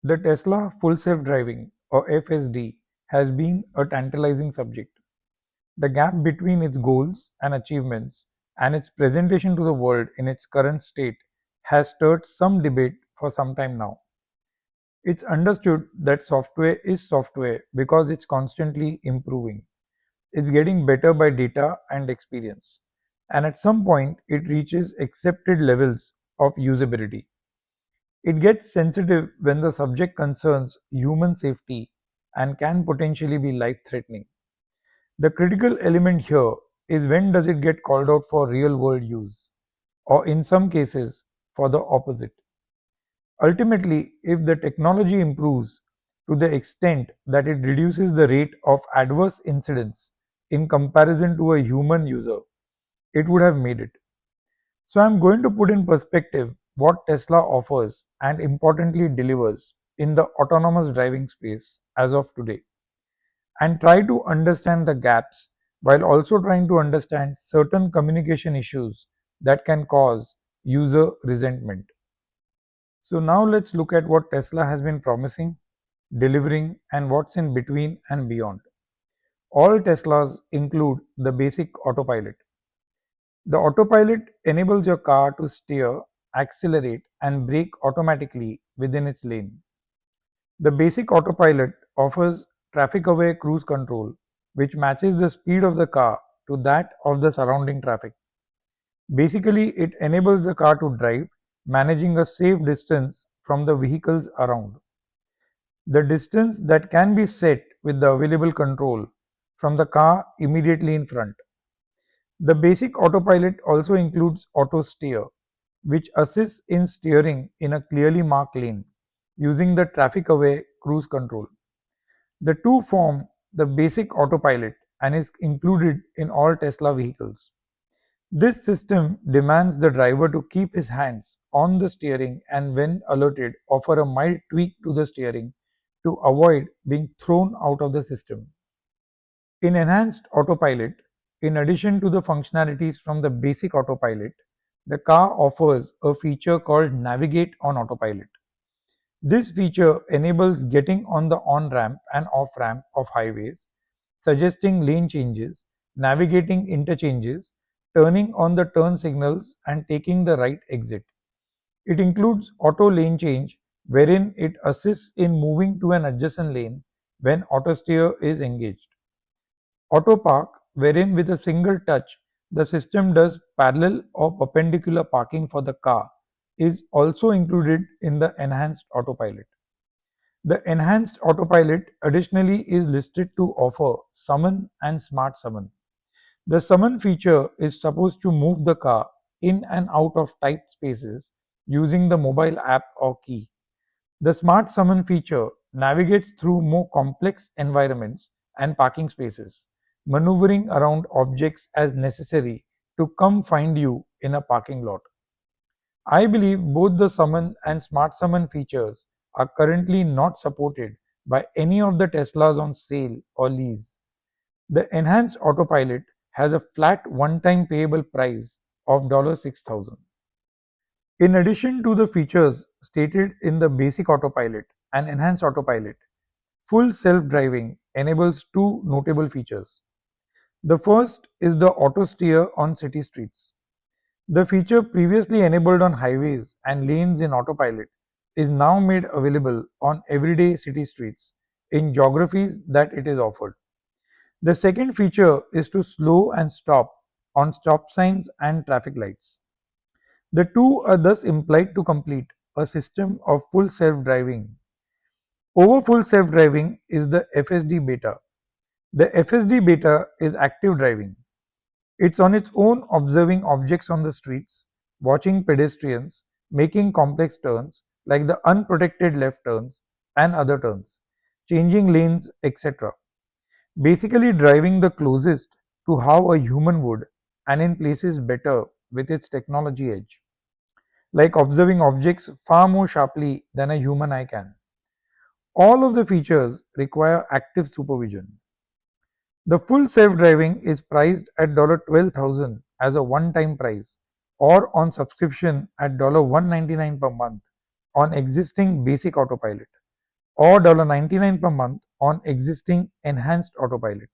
The Tesla full self-driving or FSD has been a tantalizing subject. The gap between its goals and achievements and its presentation to the world in its current state has stirred some debate for some time now. It's understood that software is software because it's constantly improving. It's getting better by data and experience. And at some point, it reaches accepted levels of usability. It gets sensitive when the subject concerns human safety and can potentially be life threatening. The critical element here is when does it get called out for real world use, or in some cases, for the opposite. Ultimately, if the technology improves to the extent that it reduces the rate of adverse incidents in comparison to a human user, it would have made it. So I'm going to put in perspective what Tesla offers and importantly delivers in the autonomous driving space as of today, and try to understand the gaps while also trying to understand certain communication issues that can cause user resentment. So now let's look at what Tesla has been promising, delivering, and what's in between and beyond. All Teslas include the basic autopilot. The autopilot enables your car to steer, accelerate, and brake automatically within its lane. The basic autopilot offers traffic-aware cruise control, which matches the speed of the car to that of the surrounding traffic. Basically, it enables the car to drive, managing a safe distance from the vehicles around. The distance that can be set with the available control from the car immediately in front. The basic autopilot also includes auto steer, which assists in steering in a clearly marked lane using the traffic aware cruise control. The two form the basic autopilot and is included in all Tesla vehicles. This system demands the driver to keep his hands on the steering and, when alerted, offer a mild tweak to the steering to avoid being thrown out of the system. In enhanced autopilot, in addition to the functionalities from the basic autopilot, the car offers a feature called Navigate on Autopilot. This feature enables getting on the on-ramp and off-ramp of highways, suggesting lane changes, navigating interchanges, turning on the turn signals, and taking the right exit. It includes auto lane change, wherein it assists in moving to an adjacent lane when auto steer is engaged. Auto park, wherein with a single touch the system does parallel or perpendicular parking for the car, is also included in the enhanced autopilot. The enhanced autopilot additionally is listed to offer summon and smart summon. The summon feature is supposed to move the car in and out of tight spaces using the mobile app or key. The smart summon feature navigates through more complex environments and parking spaces, maneuvering around objects as necessary to come find you in a parking lot. I believe both the summon and smart summon features are currently not supported by any of the Teslas on sale or lease. The enhanced autopilot has a flat one-time payable price of $6,000. In addition to the features stated in the basic autopilot and enhanced autopilot, full self-driving enables two notable features. The first is the auto steer on city streets. The feature previously enabled on highways and lanes in autopilot is now made available on everyday city streets in geographies that it is offered. The second feature is to slow and stop on stop signs and traffic lights. The two are thus implied to complete a system of full self-driving. Over full self-driving is the FSD beta. The FSD beta is active driving. It's on its own observing objects on the streets, watching pedestrians, making complex turns like the unprotected left turns and other turns, changing lanes, etc. Basically driving the closest to how a human would, and in places better with its technology edge, like observing objects far more sharply than a human eye can. All of the features require active supervision. The full self-driving is priced at $12,000 as a one-time price, or on subscription at $199 per month on existing basic autopilot. or $99 per month on existing enhanced autopilot.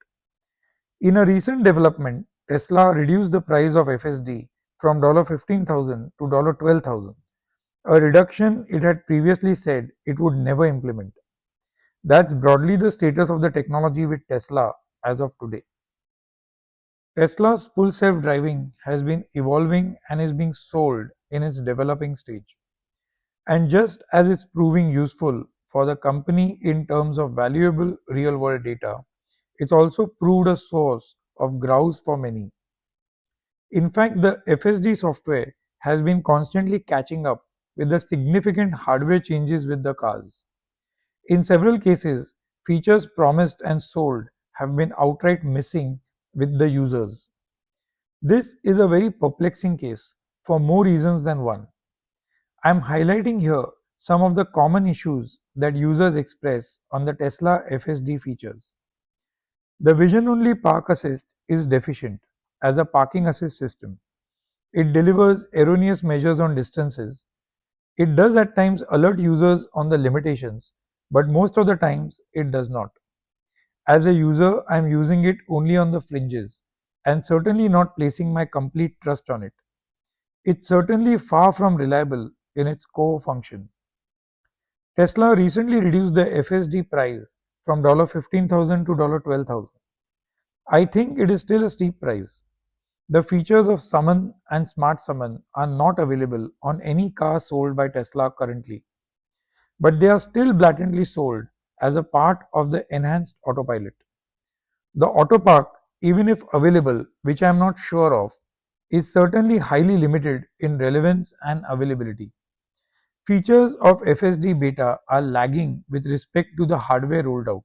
In a recent development, Tesla reduced the price of FSD from $15,000 to $12,000, a reduction it had previously said it would never implement. That's broadly the status of the technology with Tesla as of today. Tesla's full self-driving has been evolving and is being sold in its developing stage. And just as it's proving useful for the company in terms of valuable real-world data, it's also proved a source of grouse for many. In fact, the FSD software has been constantly catching up with the significant hardware changes with the cars. In several cases, features promised and sold have been outright missing with the users. This is a very perplexing case for more reasons than one. I am highlighting here some of the common issues that users express on the Tesla FSD features. The vision only park assist is deficient as a parking assist system. It delivers erroneous measures on distances. It does at times alert users on the limitations, but most of the times it does not. As a user, I am using it only on the fringes and certainly not placing my complete trust on it. It's certainly far from reliable in its core function. Tesla recently reduced the FSD price from $15,000 to $12,000. I think it is still a steep price. The features of Summon and Smart Summon are not available on any car sold by Tesla currently, but they are still blatantly sold as a part of the enhanced autopilot. The autopark, even if available, which I am not sure of, is certainly highly limited in relevance and availability. Features of FSD beta are lagging with respect to the hardware rolled out.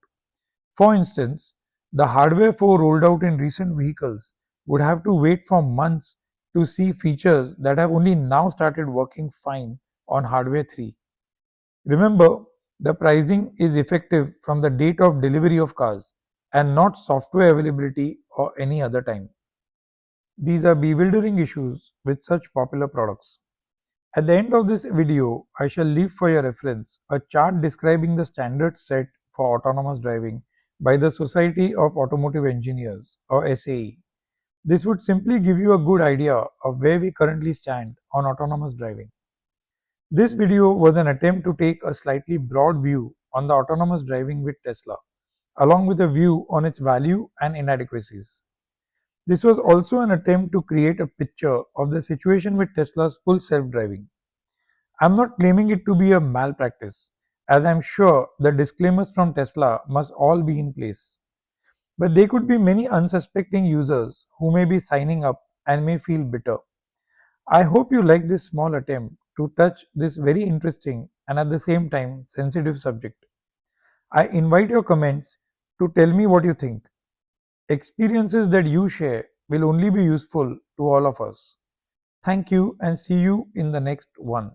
For instance, the hardware 4 rolled out in recent vehicles would have to wait for months to see features that have only now started working fine on hardware 3. Remember, the pricing is effective from the date of delivery of cars and not software availability or any other time. These are bewildering issues with such popular products. At the end of this video, I shall leave for your reference a chart describing the standards set for autonomous driving by the Society of Automotive Engineers or SAE. This would simply give you a good idea of where we currently stand on autonomous driving. This video was an attempt to take a slightly broad view on the autonomous driving with Tesla, along with a view on its value and inadequacies. This was also an attempt to create a picture of the situation with Tesla's full self-driving. I'm not claiming it to be a malpractice, as I'm sure the disclaimers from Tesla must all be in place. But there could be many unsuspecting users who may be signing up and may feel bitter. I hope you like this small attempt to touch this very interesting and at the same time sensitive subject. I invite your comments to tell me what you think. Experiences that you share will only be useful to all of us. Thank you and see you in the next one.